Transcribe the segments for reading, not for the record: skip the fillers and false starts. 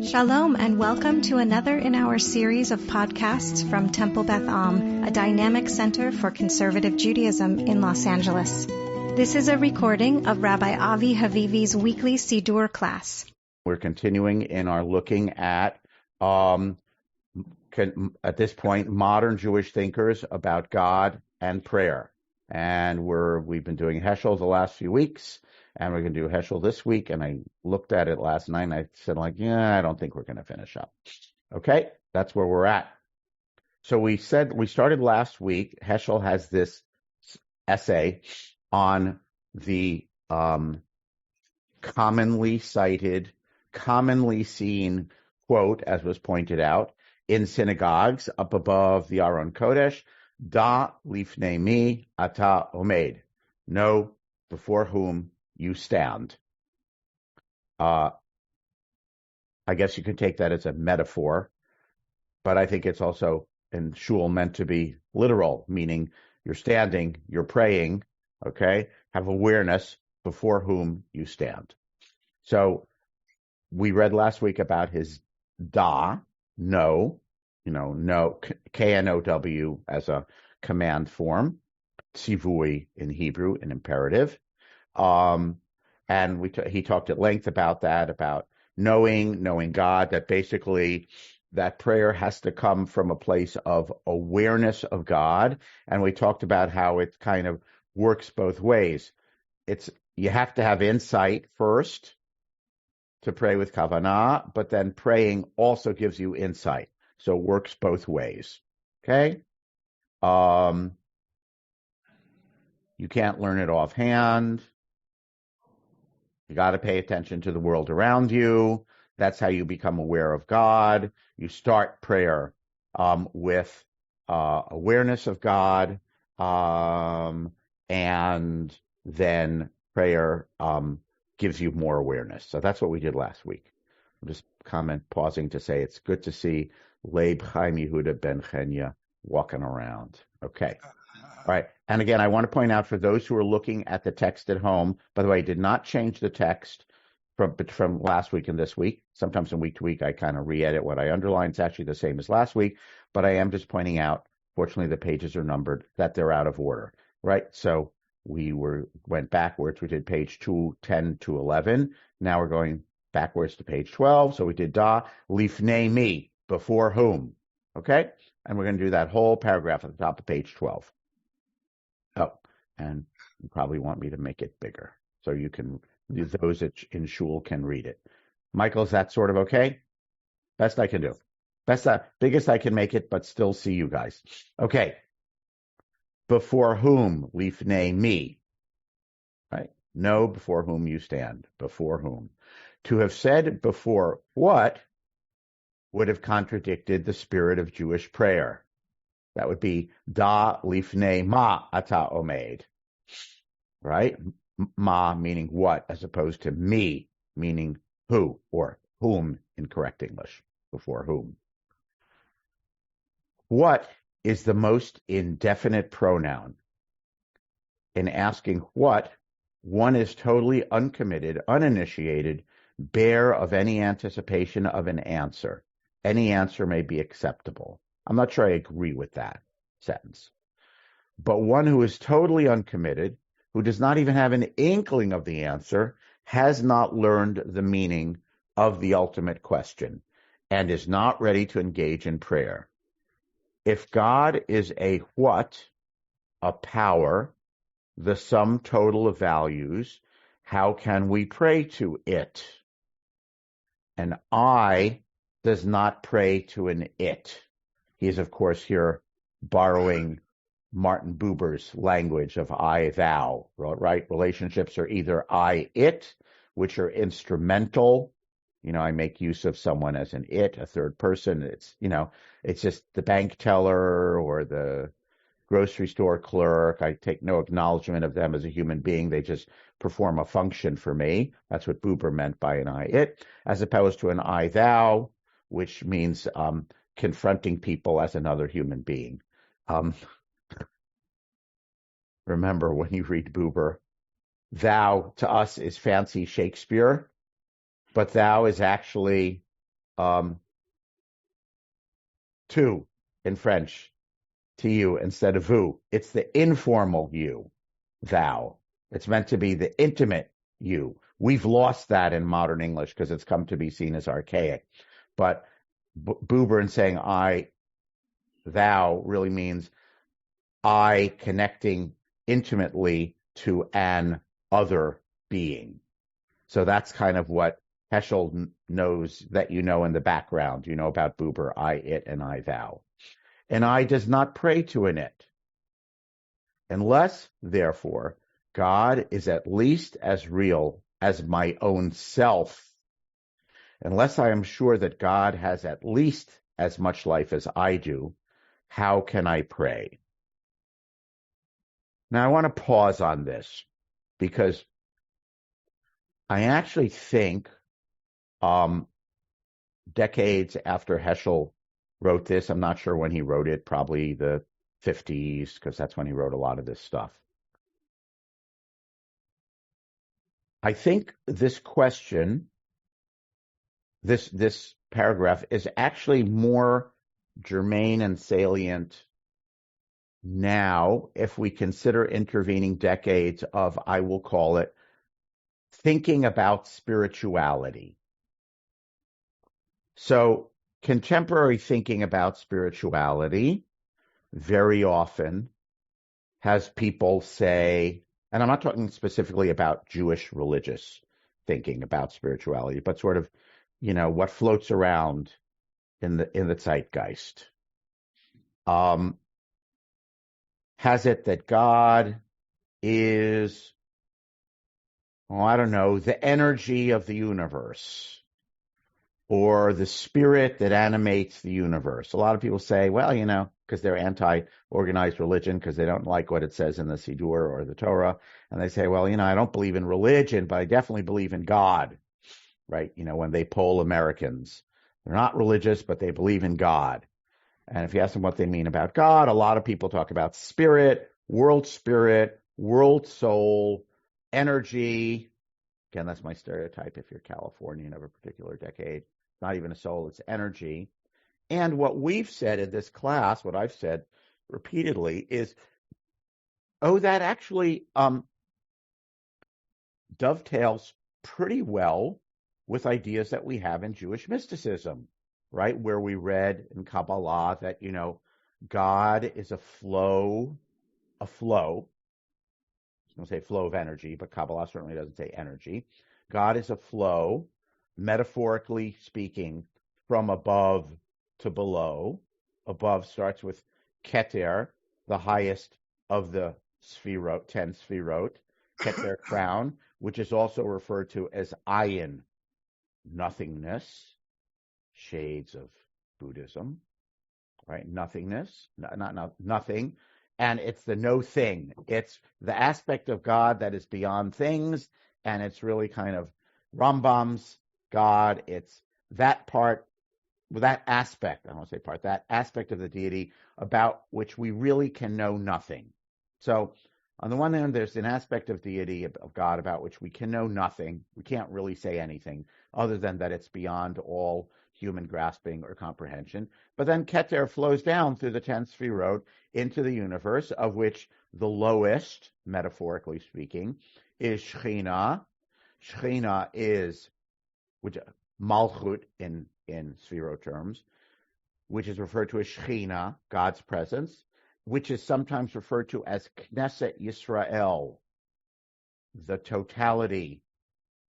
Shalom and welcome to another in our series of podcasts from Temple Beth Am, a dynamic center for conservative Judaism in Los Angeles. This is a recording of Rabbi Avi Havivi's weekly Siddur class. We're continuing in our looking at this point, modern Jewish thinkers about God and prayer. And we've been doing Heschel the last few weeks, and we're going to do Heschel this week. And I looked at it last night, and I said, I don't think we're going to finish up. Okay, that's where we're at. So we started last week. Heschel has this essay on the commonly cited, commonly seen quote, as was pointed out, in synagogues up above the Aron Kodesh, Da lifnei mi ata omed. Know before whom you stand. I guess you could take that as a metaphor, but I think it's also in shul meant to be literal, meaning you're standing, you're praying, okay? Have awareness before whom you stand. So we read last week about his da, know, know, K-N-O-W as a command form, tzivui in Hebrew, an imperative. And he talked at length about that, about knowing God, that basically that prayer has to come from a place of awareness of God. And we talked about how it kind of works both ways. You have to have insight first to pray with kavanah, but then praying also gives you insight. So it works both ways. Okay? You can't learn it offhand. You got to pay attention to the world around you. That's how you become aware of God. You start prayer with awareness of God, and then prayer gives you more awareness. So that's what we did last week. I'm just pausing to say it's good to see Leib Chaim Yehuda Ben Chenya walking around. Okay. All right. And again, I want to point out for those who are looking at the text at home, by the way, I did not change the text from last week and this week. Sometimes from week to week, I kind of re-edit what I underline. It's actually the same as last week, but I am just pointing out, fortunately, the pages are numbered, that they're out of order, right? So we went backwards. We did page 210 to 11. Now we're going backwards to page 12. So we did da lifnei mi, before whom, okay? And we're going to do that whole paragraph at the top of page 12. Oh, and you probably want me to make it bigger so you can, those in shul can read it. Michael, is that sort of okay? Best I can do. Biggest I can make it, but still see you guys. Okay. Before whom, lifnei mi, right? Know before whom you stand. Before whom. To have said before what would have contradicted the spirit of Jewish prayer. That would be da lifnei ma ata omed, right? Ma meaning what, as opposed to me meaning who or whom in correct English. Before whom. What is the most indefinite pronoun? In asking what, one is totally uncommitted, uninitiated, bare of any anticipation of an answer. Any answer may be acceptable. I'm not sure I agree with that sentence. But one who is totally uncommitted, who does not even have an inkling of the answer, has not learned the meaning of the ultimate question and is not ready to engage in prayer. If God is a what, a power, the sum total of values, how can we pray to it? An I does not pray to an it. He is, of course, here borrowing Martin Buber's language of I, thou, right? Relationships are either I, it, which are instrumental. I make use of someone as an it, a third person. It's just the bank teller or the grocery store clerk. I take no acknowledgement of them as a human being. They just perform a function for me. That's what Buber meant by an I, it, as opposed to an I, thou, which means confronting people as another human being. Remember, when you read Buber, thou to us is fancy Shakespeare, but thou is actually tu in French, tu instead of vous. It's the informal you, thou. It's meant to be the intimate you. We've lost that in modern English because it's come to be seen as archaic. But Buber in saying I, thou really means I connecting intimately to an other being. So that's kind of what Heschel knows that you know in the background. You know about Buber, I, it, and I, thou. And I does not pray to an it. Unless, therefore, God is at least as real as my own self, unless I am sure that God has at least as much life as I do, how can I pray? Now, I want to pause on this because I actually think decades after Heschel wrote this, I'm not sure when he wrote it, probably the 50s, because that's when he wrote a lot of this stuff. I think this question, this paragraph is actually more germane and salient now if we consider intervening decades of, I will call it, thinking about spirituality. So contemporary thinking about spirituality very often has people say, and I'm not talking specifically about Jewish religious thinking about spirituality, but sort of, what floats around in the zeitgeist. Has it that God is, I don't know, the energy of the universe, or the spirit that animates the universe? A lot of people say, well, because they're anti-organized religion, because they don't like what it says in the Siddur or the Torah, and they say, well, I don't believe in religion, but I definitely believe in God, right? When they poll Americans, they're not religious, but they believe in God. And if you ask them what they mean about God, a lot of people talk about spirit, world soul, energy. Again, that's my stereotype. If you're Californian of a particular decade, it's not even a soul, it's energy. And what we've said in this class, what I've said repeatedly is, that actually dovetails pretty well with ideas that we have in Jewish mysticism, right? Where we read in Kabbalah that, God is a flow. I was going to say flow of energy, but Kabbalah certainly doesn't say energy. God is a flow, metaphorically speaking, from above to below. Above starts with Keter, the highest of the 10 sfirot, Keter crown, which is also referred to as ayin, nothingness, shades of Buddhism, right? Nothingness, not nothing. And it's the no thing. It's the aspect of God that is beyond things, and it's really kind of Rambam's God. It's that part, that aspect, I don't want to say part, that aspect of the deity about which we really can know nothing. So on the one hand, there's an aspect of deity, of God, about which we can know nothing. We can't really say anything other than that it's beyond all human grasping or comprehension. But then Keter flows down through the 10 sfirot into the universe, of which the lowest, metaphorically speaking, is Shechina. Shechina is Malchut in sfirot terms, which is referred to as Shechina, God's presence, which is sometimes referred to as Knesset Yisrael, the totality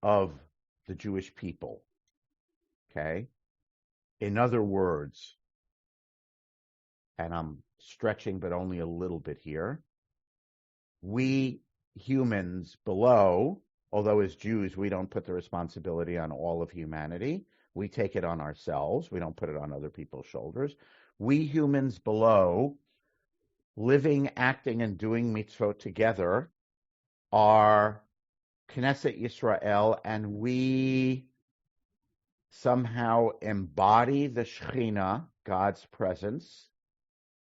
of the Jewish people. Okay? In other words, and I'm stretching but only a little bit here, we humans below, although as Jews we don't put the responsibility on all of humanity, we take it on ourselves, we don't put it on other people's shoulders. We humans below, living, acting, and doing mitzvot together, are Knesset Yisrael, and we somehow embody the Shechina, God's presence,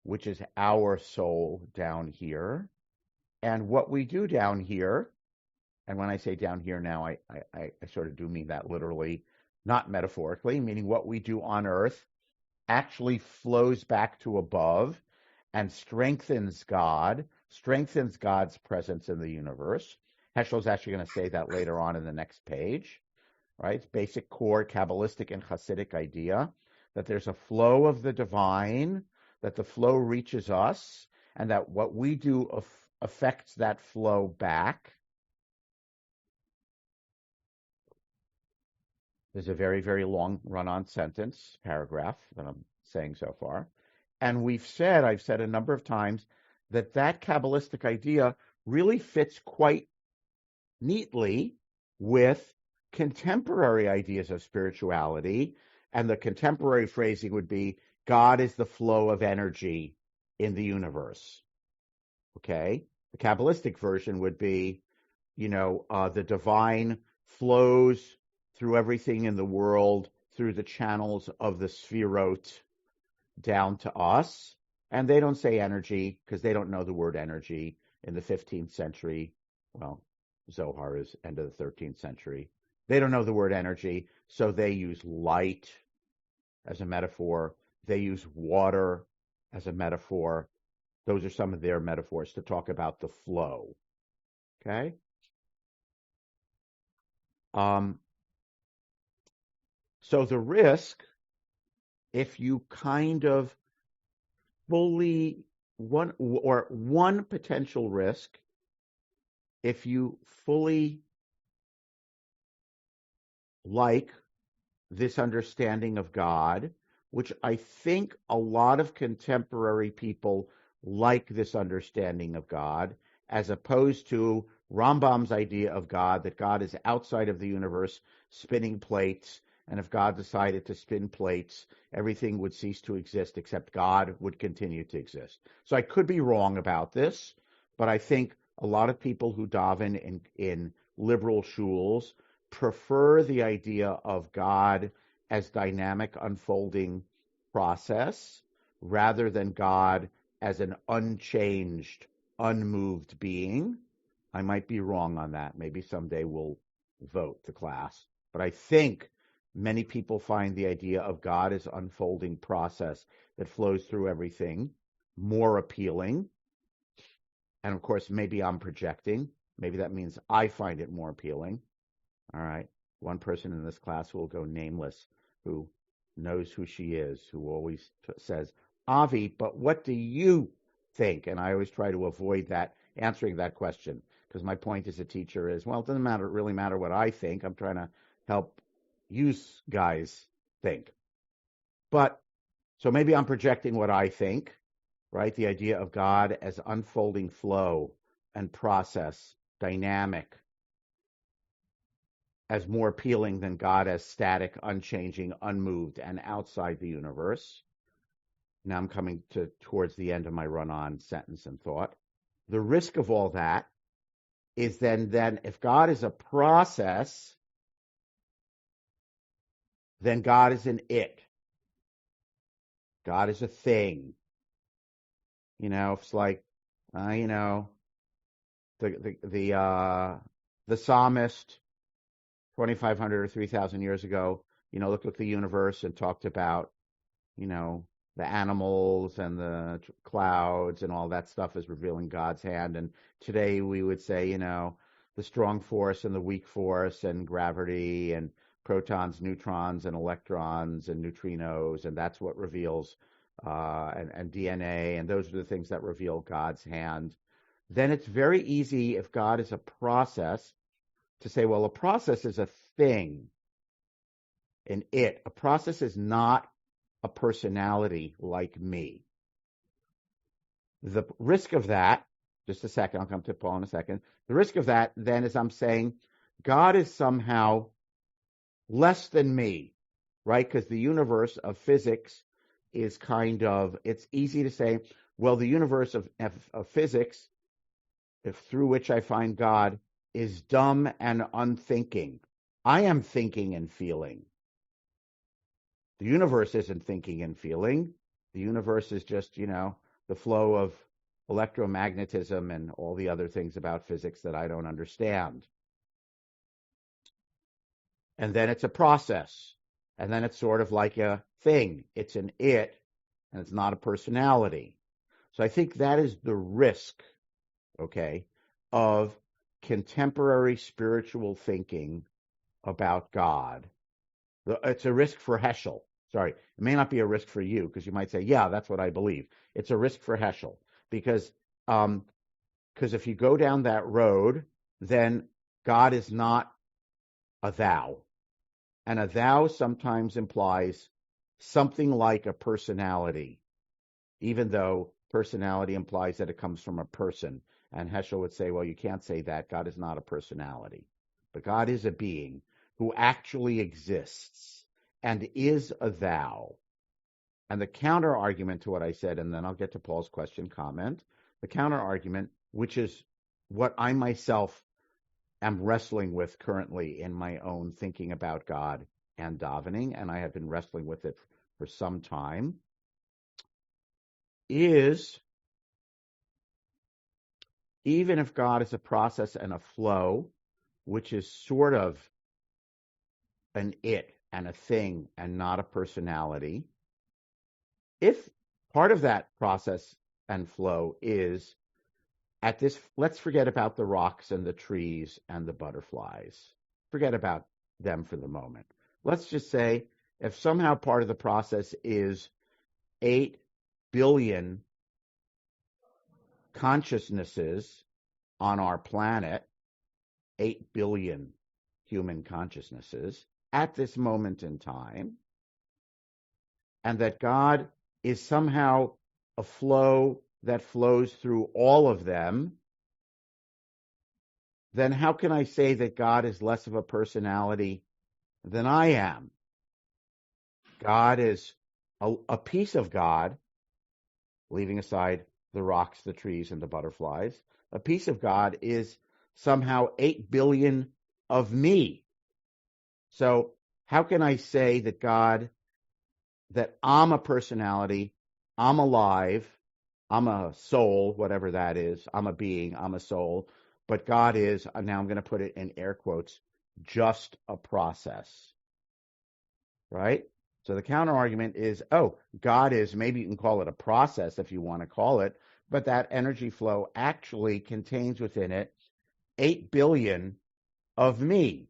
which is our soul down here. And what we do down here, and when I say down here now, I sort of do mean that literally, not metaphorically, meaning what we do on earth actually flows back to above and strengthens God, strengthens God's presence in the universe. Heschel's actually going to say that later on in the next page, right? It's basic core Kabbalistic and Hasidic idea that there's a flow of the divine, that the flow reaches us, and that what we do affects that flow back. There's a very, very long run-on sentence, paragraph that I'm saying so far. And I've said a number of times that Kabbalistic idea really fits quite neatly with contemporary ideas of spirituality. And the contemporary phrasing would be, God is the flow of energy in the universe. Okay? The Kabbalistic version would be, the divine flows through everything in the world, through the channels of the Sefirot down to us. And they don't say energy because they don't know the word energy in the 15th century. Well, Zohar is end of the 13th century. They don't know the word energy, so they use light as a metaphor. They use water as a metaphor. Those are some of their metaphors to talk about the flow. Okay? So the risk, if you kind of fully, one potential risk, if you fully like this understanding of God, which I think a lot of contemporary people like this understanding of God, as opposed to Rambam's idea of God, that God is outside of the universe spinning plates, and if God decided to spin plates, everything would cease to exist except God would continue to exist. So I could be wrong about this, but I think a lot of people who daven in liberal shuls prefer the idea of God as dynamic unfolding process rather than God as an unchanged, unmoved being. I might be wrong on that. Maybe someday we'll vote, the class. But I think many people find the idea of God as unfolding process that flows through everything more appealing. And of course, maybe I'm projecting. Maybe that means I find it more appealing. All right. One person in this class will go nameless who knows who she is, who always says, Avi, but what do you think? And I always try to avoid that, answering that question, because my point as a teacher is, well, it doesn't really matter what I think. I'm trying to help you guys think. But so maybe I'm projecting what I think, right? The idea of God as unfolding flow and process, dynamic, as more appealing than God as static, unchanging, unmoved, and outside the universe. Now I'm coming towards the end of my run-on sentence and thought. The risk of all that is then if God is a process, then God is an it. God is a thing. It's like, the psalmist 2,500 or 3,000 years ago, looked at the universe and talked about, the animals and the clouds and all that stuff is revealing God's hand. And today we would say, the strong force and the weak force and gravity and protons, neutrons, and electrons and neutrinos, and that's what reveals, and DNA, and those are the things that reveal God's hand. Then it's very easy, if God is a process, to say, well, a process is a thing, an it. A process is not a personality like me. The risk of that, just a second, I'll come to Paul in a second. The risk of that then is I'm saying God is somehow less than me, right? Because the universe of physics is it's easy to say, well, the universe of physics, through which I find God, is dumb and unthinking. I am thinking and feeling. The universe isn't thinking and feeling. The universe is just, the flow of electromagnetism and all the other things about physics that I don't understand. And then it's a process. And then it's sort of like a thing. It's an it, and it's not a personality. So I think that is the risk, okay, of contemporary spiritual thinking about God. It's a risk for Heschel. Sorry, it may not be a risk for you, because you might say, yeah, that's what I believe. It's a risk for Heschel, because if you go down that road, then God is not a thou. And a thou sometimes implies something like a personality, even though personality implies that it comes from a person. And Heschel would say, well, you can't say that. God is not a personality. But God is a being who actually exists and is a thou. And the counter argument to what I said, and then I'll get to Paul's question comment, the counter argument, which is what I myself am wrestling with currently in my own thinking about God and davening, and I have been wrestling with it for some time, is even if God is a process and a flow, which is sort of an it and a thing and not a personality, if part of that process and flow is at this, let's forget about the rocks and the trees and the butterflies. Forget about them for the moment. Let's just say if somehow part of the process is 8 billion consciousnesses on our planet, 8 billion human consciousnesses at this moment in time, and that God is somehow a flow that flows through all of them, then how can I say that God is less of a personality than I am? God is a piece of God, leaving aside the rocks, the trees, and the butterflies. A piece of God is somehow 8 billion of me. So how can I say that God, that I'm a personality, I'm alive, I'm a soul, whatever that is, I'm a being, I'm a soul, but God is, now I'm going to put it in air quotes, just a process, right? So the counter argument is, oh, God is, maybe you can call it a process if you want to call it, but that energy flow actually contains within it 8 billion of me,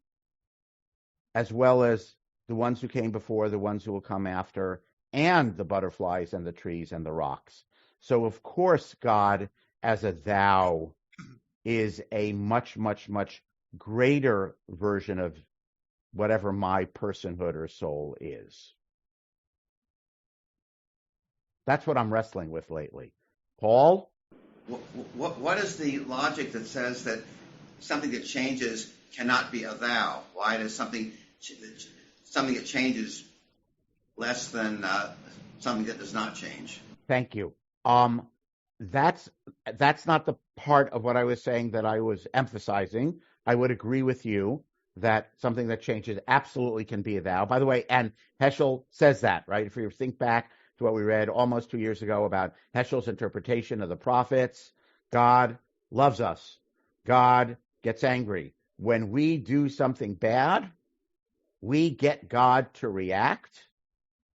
as well as the ones who came before, the ones who will come after, and the butterflies and the trees and the rocks. So, of course, God as a thou is a much, much, much greater version of whatever my personhood or soul is. That's what I'm wrestling with lately. Paul? What is the logic that says that something that changes cannot be a thou? Why does something that changes less than something that does not change? Thank you. That's not the part of what I was saying that I was emphasizing. I would agree with you that something that changes absolutely can be a thou. By the way, and Heschel says that, right? If you think back to what we read almost 2 years ago about Heschel's interpretation of the prophets, God loves us. God gets angry. When we do something bad, we get God to react.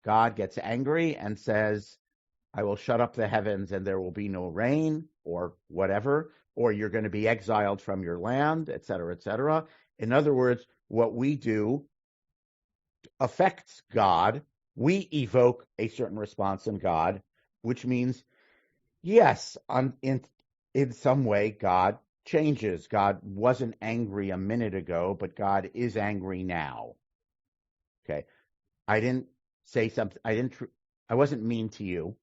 God gets angry and says, I will shut up the heavens and there will be no rain, or whatever, or you're going to be exiled from your land, et cetera, et cetera. In other words, what we do affects God. We evoke a certain response in God, which means, yes, in some way, God changes. God wasn't angry a minute ago, but God is angry now. Okay. I didn't say something. I wasn't mean to you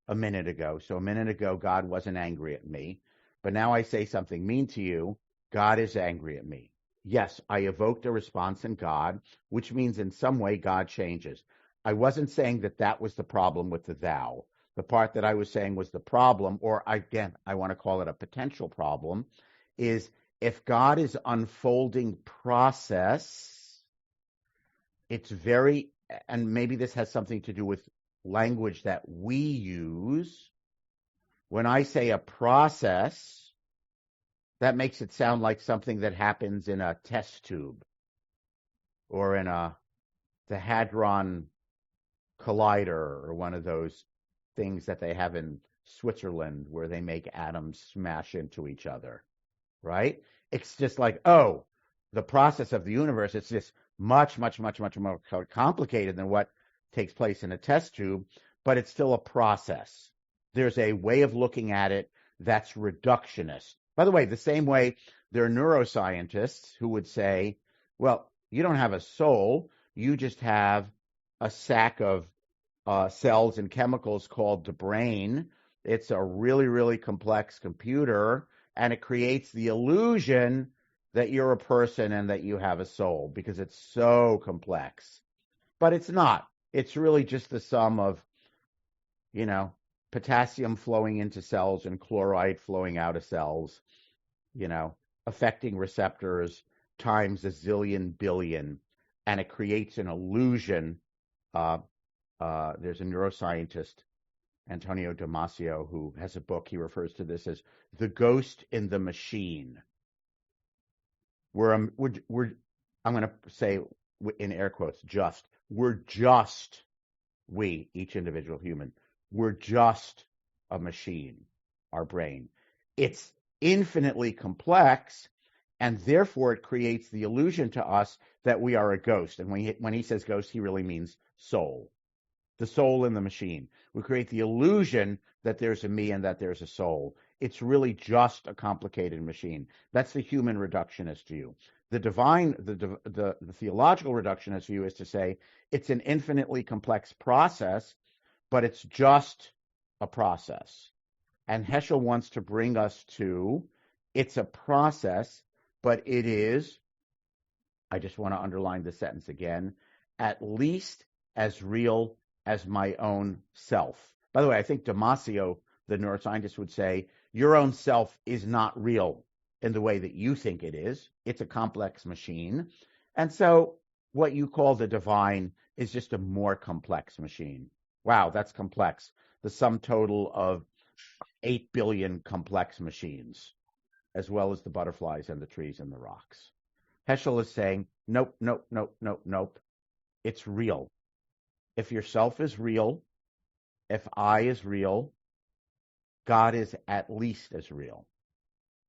a minute ago. So a minute ago, God wasn't angry at me. But now I say something mean to you, God is angry at me. Yes, I evoked a response in God, which means in some way God changes. I wasn't saying that that was the problem with the thou. The part that I was saying was the problem, or again, I want to call it a potential problem, is if God is unfolding process, it's very, and maybe this has something to do with language that we use. When I say a process, that makes it sound like something that happens in a test tube or in a the Hadron Collider or one of those things that they have in Switzerland where they make atoms smash into each other, right? It's just like, oh, the process of the universe, it's just much, much, much, much more complicated than what takes place in a test tube, but it's still a process. There's a way of looking at it that's reductionist. By the way, the same way there are neuroscientists who would say, well, you don't have a soul, you just have a sack of cells and chemicals called the brain. It's a really, really complex computer, and it creates the illusion that you're a person and that you have a soul because it's so complex. But it's not. It's really just the sum of, potassium flowing into cells and chloride flowing out of cells, affecting receptors times a zillion billion, and it creates an illusion. There's a neuroscientist, Antonio Damasio, who has a book. He refers to this as the ghost in the machine. I'm going to say in air quotes, we, each individual human, we're just a machine, our brain. It's infinitely complex, and therefore it creates the illusion to us that we are a ghost. And when he says ghost, he really means soul. The soul in the machine. We create the illusion that there's a me and that there's a soul. It's really just a complicated machine. That's the human reductionist view. The theological reductionist view is to say it's an infinitely complex process, but it's just a process. And Heschel wants to bring us to, it's a process, but it is, I just want to underline the sentence again, at least as real as my own self. By the way, I think Damasio, the neuroscientist, would say, your own self is not real in the way that you think it is. It's a complex machine. And so what you call the divine is just a more complex machine. Wow, that's complex. The sum total of 8 billion complex machines, as well as the butterflies and the trees and the rocks. Heschel is saying, nope, nope, nope, nope, nope. It's real. If yourself is real, if I is real, God is at least as real.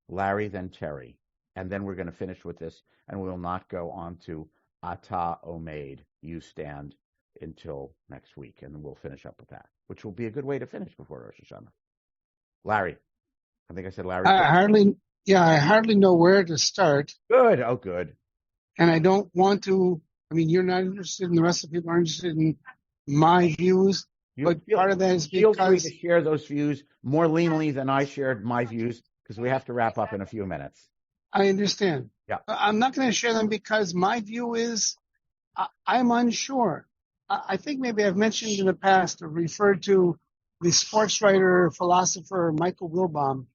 Larry, then Terry. And then we're going to finish with this, and we will not go on to Ata Omeid, you stand, until next week, and we'll finish up with that, which will be a good way to finish before Rosh Hashanah. Larry. I think I said Larry. I hardly know where to start. Good. Oh, good. And I don't want to, you're not interested in the rest of the people are interested in my views, but part of that is because... Feel free to share those views more leanly than I shared my views, because we have to wrap up in a few minutes. I understand. Yeah. I'm not going to share them because my view is I'm unsure. I think maybe I've mentioned in the past or referred to the sports writer, philosopher Michael Wilbon,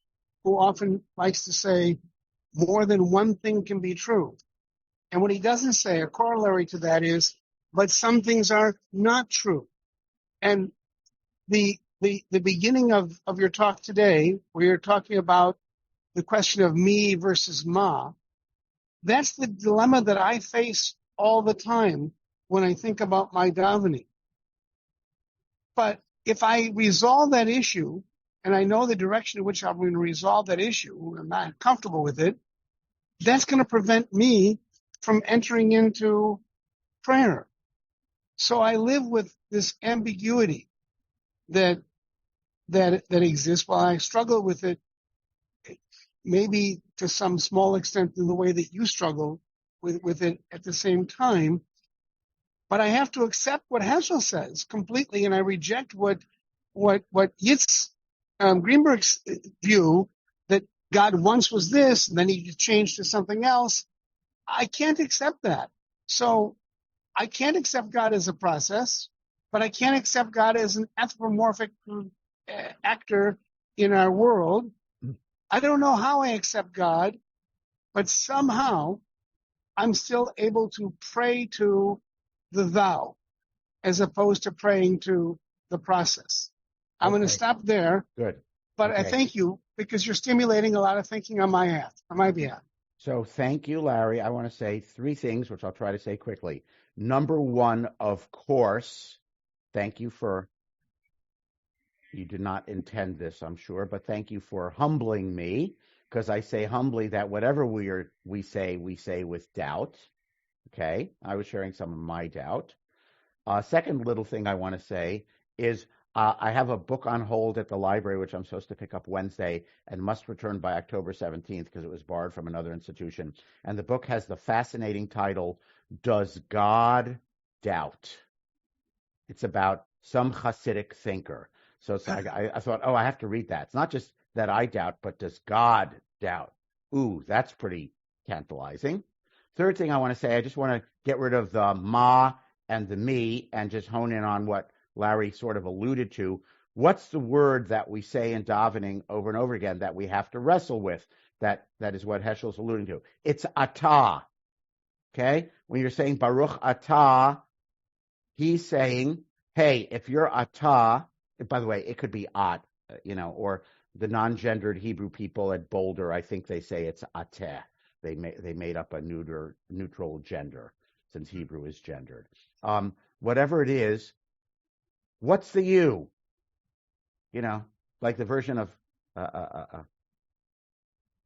who often likes to say more than one thing can be true. And what he doesn't say, a corollary to that is, but some things are not true. And the beginning of your talk today, where you're talking about the question of me versus ma, that's the dilemma that I face all the time when I think about my davening. But if I resolve that issue, and I know the direction in which I'm going to resolve that issue, I'm not comfortable with it, that's going to prevent me from entering into prayer. So I live with this ambiguity that exists while I struggle with it, maybe to some small extent in the way that you struggle with it at the same time. But I have to accept what Heschel says completely, and I reject what Yitzhak Greenberg's view that God once was this, and then he changed to something else. I can't accept that. So I can't accept God as a process, but I can't accept God as an anthropomorphic actor in our world. I don't know how I accept God, but somehow I'm still able to pray to the thou as opposed to praying to the process. I'm going to stop there. Good. But I thank you because you're stimulating a lot of thinking on my behalf. So thank you, Larry. I want to say three things, which I'll try to say quickly. Number one, of course, thank you for, you did not intend this, I'm sure, but thank you for humbling me, because I say humbly that whatever we say with doubt. Okay, I was sharing some of my doubt. Second little thing I want to say is I have a book on hold at the library, which I'm supposed to pick up Wednesday and must return by October 17th because it was borrowed from another institution. And the book has the fascinating title, Does God Doubt? It's about some Hasidic thinker. So I thought, I have to read that. It's not just that I doubt, but does God doubt? Ooh, that's pretty tantalizing. Third thing I want to say, I just want to get rid of the ma and the me and just hone in on what Larry sort of alluded to. What's the word that we say in davening over and over again that we have to wrestle with? That is what Heschel's alluding to. It's atah. Okay? When you're saying Baruch atah, he's saying, hey, if you're atah, by the way, it could be at, or the non-gendered Hebrew people at Boulder, I think they say it's ateh. They made up a neutral gender since Hebrew is gendered. Whatever it is, what's the you? Like the version of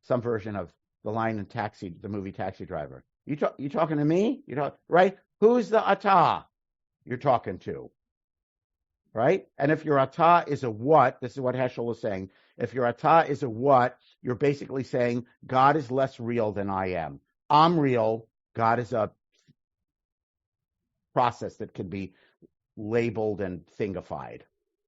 some version of the line in Taxi, the movie Taxi Driver. You talking to me? Right? Who's the atah you're talking to? Right? And if your atah is a what, this is what Heschel is saying. If your atah is a what, you're basically saying God is less real than I am. I'm real. God is a process that can be labeled and thingified.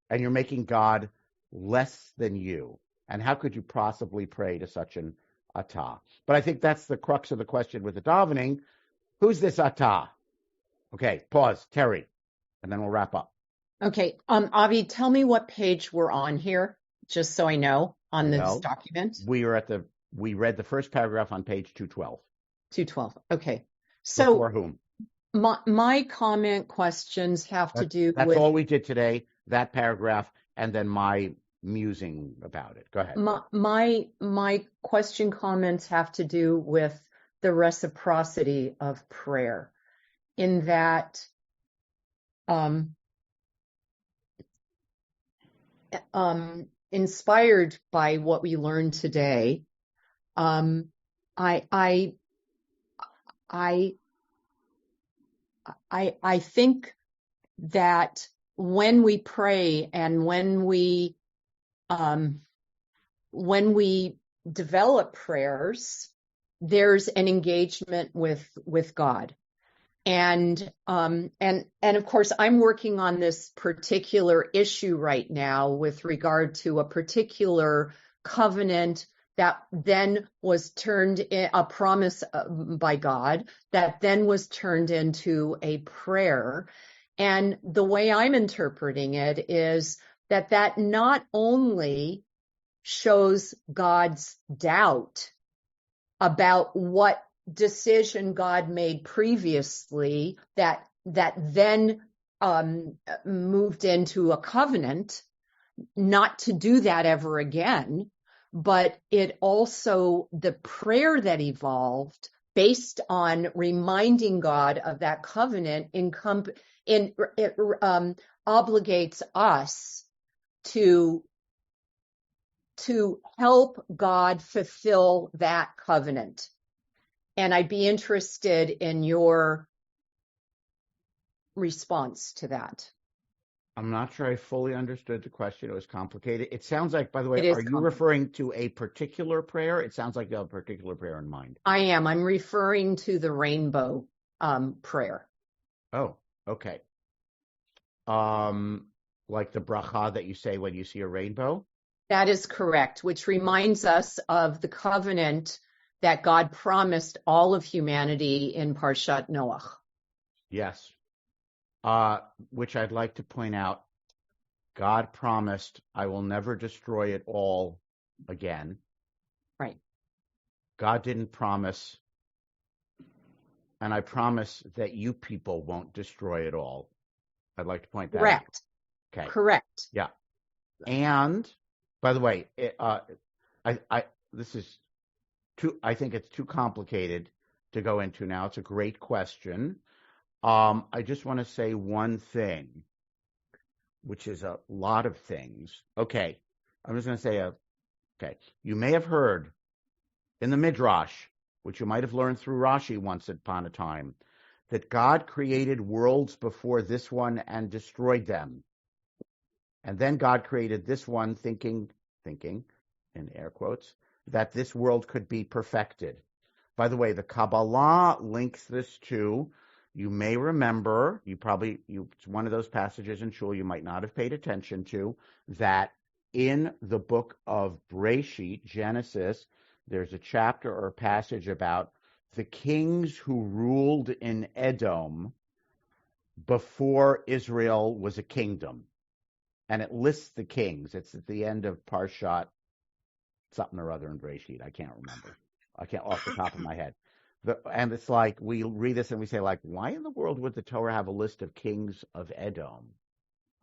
And you're making God less than you. And how could you possibly pray to such an atah? But I think that's the crux of the question with the davening. Who's this atah? Okay, pause. Terry. And then we'll wrap up. Okay. Avi, tell me what page we're on here, just so I know on this document. We read the first paragraph on page 212. 212. Okay. So before whom? My comment questions have to do with... That's all we did today, that paragraph, and then my musing about it. Go ahead. My question comments have to do with the reciprocity of prayer, in that inspired by what we learned today, I think that when we pray and when we develop prayers, there's an engagement with God. And of course, I'm working on this particular issue right now with regard to a particular covenant that then was turned in a promise by God that then was turned into a prayer. And the way I'm interpreting it is that not only shows God's doubt about what decision God made previously that then moved into a covenant not to do that ever again, but it also, the prayer that evolved based on reminding God of that covenant obligates us to help God fulfill that covenant. And I'd be interested in your response to that. I'm not sure I fully understood the question. It was complicated. It sounds like, by the way, are you referring to a particular prayer? It sounds like you have a particular prayer in mind. I am. I'm referring to the rainbow prayer. Oh, okay. Like the bracha that you say when you see a rainbow? That is correct, which reminds us of the covenant that God promised all of humanity in Parshat Noach. Yes. Which I'd like to point out, God promised, I will never destroy it all again. Right. God didn't promise, and I promise that you people won't destroy it all. I'd like to point that out. Okay. Correct. Yeah. And, by the way, I think it's too complicated to go into now. It's a great question. I just want to say one thing, which is a lot of things. Okay, I'm just going to say okay. You may have heard in the Midrash, which you might have learned through Rashi once upon a time, that God created worlds before this one and destroyed them. And then God created this one thinking, in air quotes, that this world could be perfected. By the way, the Kabbalah links this to, you may remember, it's one of those passages in Shul you might not have paid attention to, that in the book of Breshit, Genesis, there's a chapter or a passage about the kings who ruled in Edom before Israel was a kingdom. And it lists the kings. It's at the end of Parshat something or other in Breshit. I can't remember. I can't off the top of my head. And it's like, we read this and we say, like, why in the world would the Torah have a list of kings of Edom?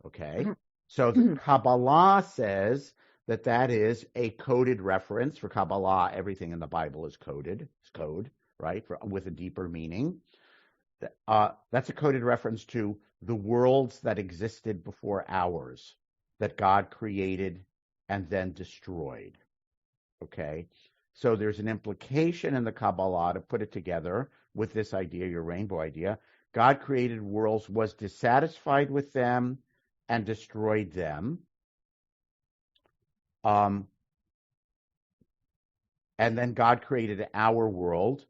Okay. So the Kabbalah says that is a coded reference. For Kabbalah, everything in the Bible is coded. It's code, right? With a deeper meaning. That's a coded reference to the worlds that existed before ours, that God created and then destroyed. Okay? So there's an implication in the Kabbalah to put it together with this idea, your rainbow idea. God created worlds, was dissatisfied with them, and destroyed them. And then God created our world,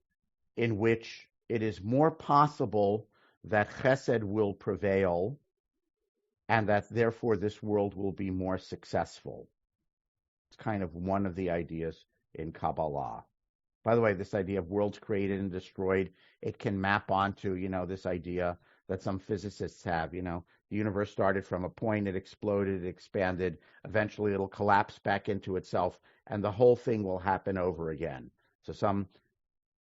in which it is more possible that chesed will prevail, and that therefore this world will be more successful. It's kind of one of the ideas in Kabbalah. By the way, this idea of worlds created and destroyed, it can map onto, this idea that some physicists have, the universe started from a point, it exploded, it expanded, eventually it'll collapse back into itself, and the whole thing will happen over again. So some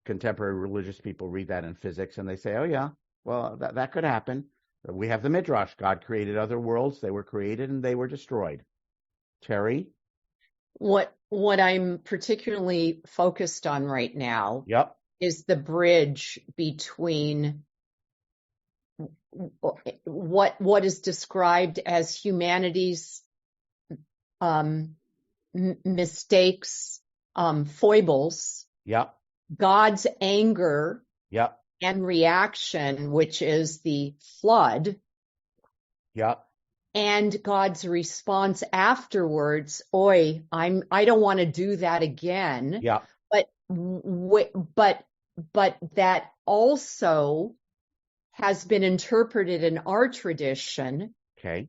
contemporary religious people read that in physics and they say, oh yeah, well, that could happen. We have the Midrash. God created other worlds. They were created and they were destroyed. Terry? What I'm particularly focused on right now Yep. is the bridge between what is described as humanity's mistakes, foibles, Yep. God's anger, Yep. and reaction, which is the flood, Yep. and God's response afterwards. I don't want to do that again. Yep. But that also has been interpreted in our tradition. Okay.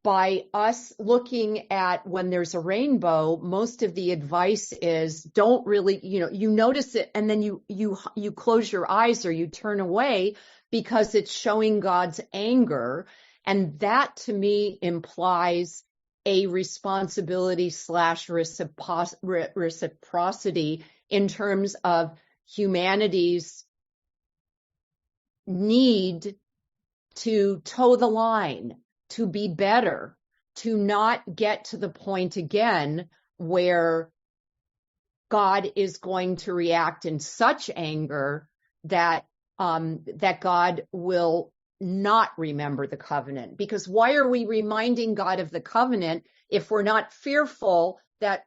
By us looking at when there's a rainbow, most of the advice is don't really, you notice it and then you close your eyes or you turn away because it's showing God's anger. And that to me implies a responsibility / reciprocity in terms of humanity's need to toe the line, to be better, to not get to the point again where God is going to react in such anger that God will not remember the covenant. Because why are we reminding God of the covenant if we're not fearful that,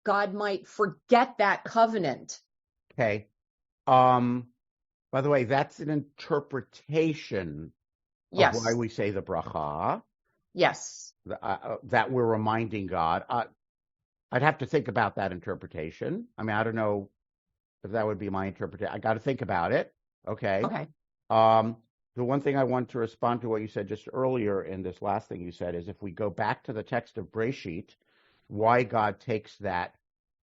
God might forget that covenant? Okay. By the way, that's an interpretation Yes. of why we say the bracha. Yes. That we're reminding God. I'd have to think about that interpretation. I mean, I don't know if that would be my interpretation. I got to think about it. Okay. Okay. The one thing I want to respond to what you said just earlier in this last thing you said is if we go back to the text of Breshit, why God takes that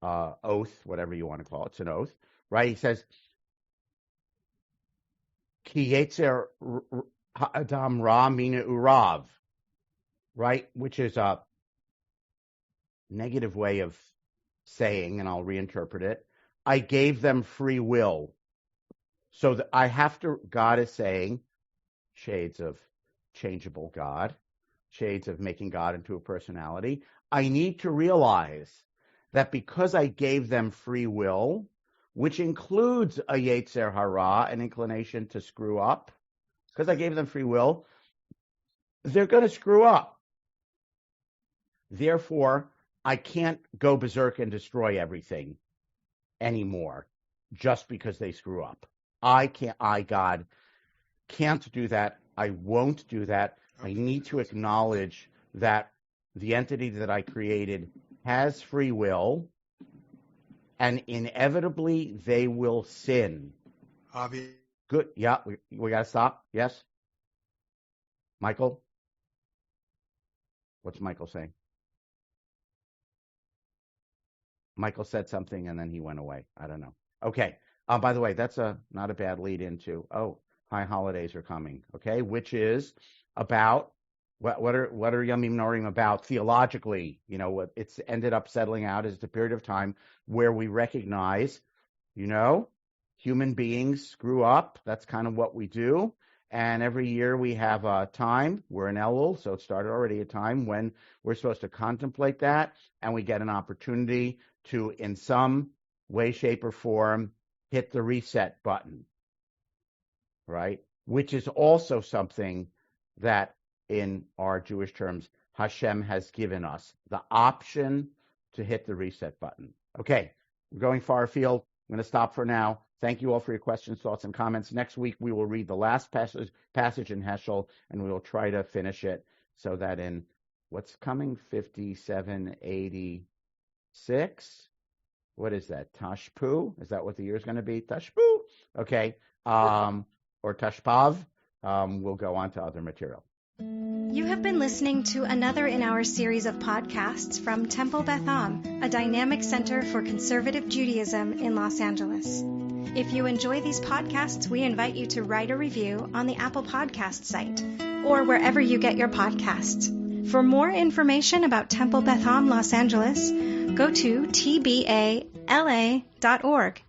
oath, whatever you want to call it, it's an oath, right? He says, Ki yetzer ha'adam ra mina urav, right? Which is a negative way of saying, and I'll reinterpret it, I gave them free will. So that God is saying, shades of changeable God, shades of making God into a personality. I need to realize that because I gave them free will, which includes a Yetzer Hara, an inclination to screw up, because I gave them free will, they're going to screw up. Therefore, I can't go berserk and destroy everything anymore just because they screw up. God, can't do that. I won't do that. I need to acknowledge that the entity that I created has free will, and inevitably they will sin. Avi. Good. Yeah, we got to stop. Yes? Michael? What's Michael saying? Michael said something and then he went away. I don't know. Okay. By the way, that's not a bad lead into, high holidays are coming. Okay. Which is about, what are Yamim Norim about theologically? You know, what it's ended up settling out is the period of time where we recognize, human beings screw up. That's kind of what we do. And every year we have a time, we're in Elul, so it started already a time when we're supposed to contemplate that, and we get an opportunity to, in some way, shape, or form, hit the reset button, right? Which is also something that, in our Jewish terms, Hashem has given us, the option to hit the reset button. Okay, we're going far afield. I'm going to stop for now. Thank you all for your questions, thoughts, and comments. Next week, we will read the last passage in Heschel, and we will try to finish it so that in what's coming, 5786, what is that, Tashpu? Is that what the year is going to be? Tashpu? Okay, or Tashpav. We'll go on to other material. You have been listening to another in our series of podcasts from Temple Beth Am, a dynamic center for conservative Judaism in Los Angeles. If you enjoy these podcasts, we invite you to write a review on the Apple Podcast site or wherever you get your podcasts. For more information about Temple Beth Am Los Angeles, go to tbala.org.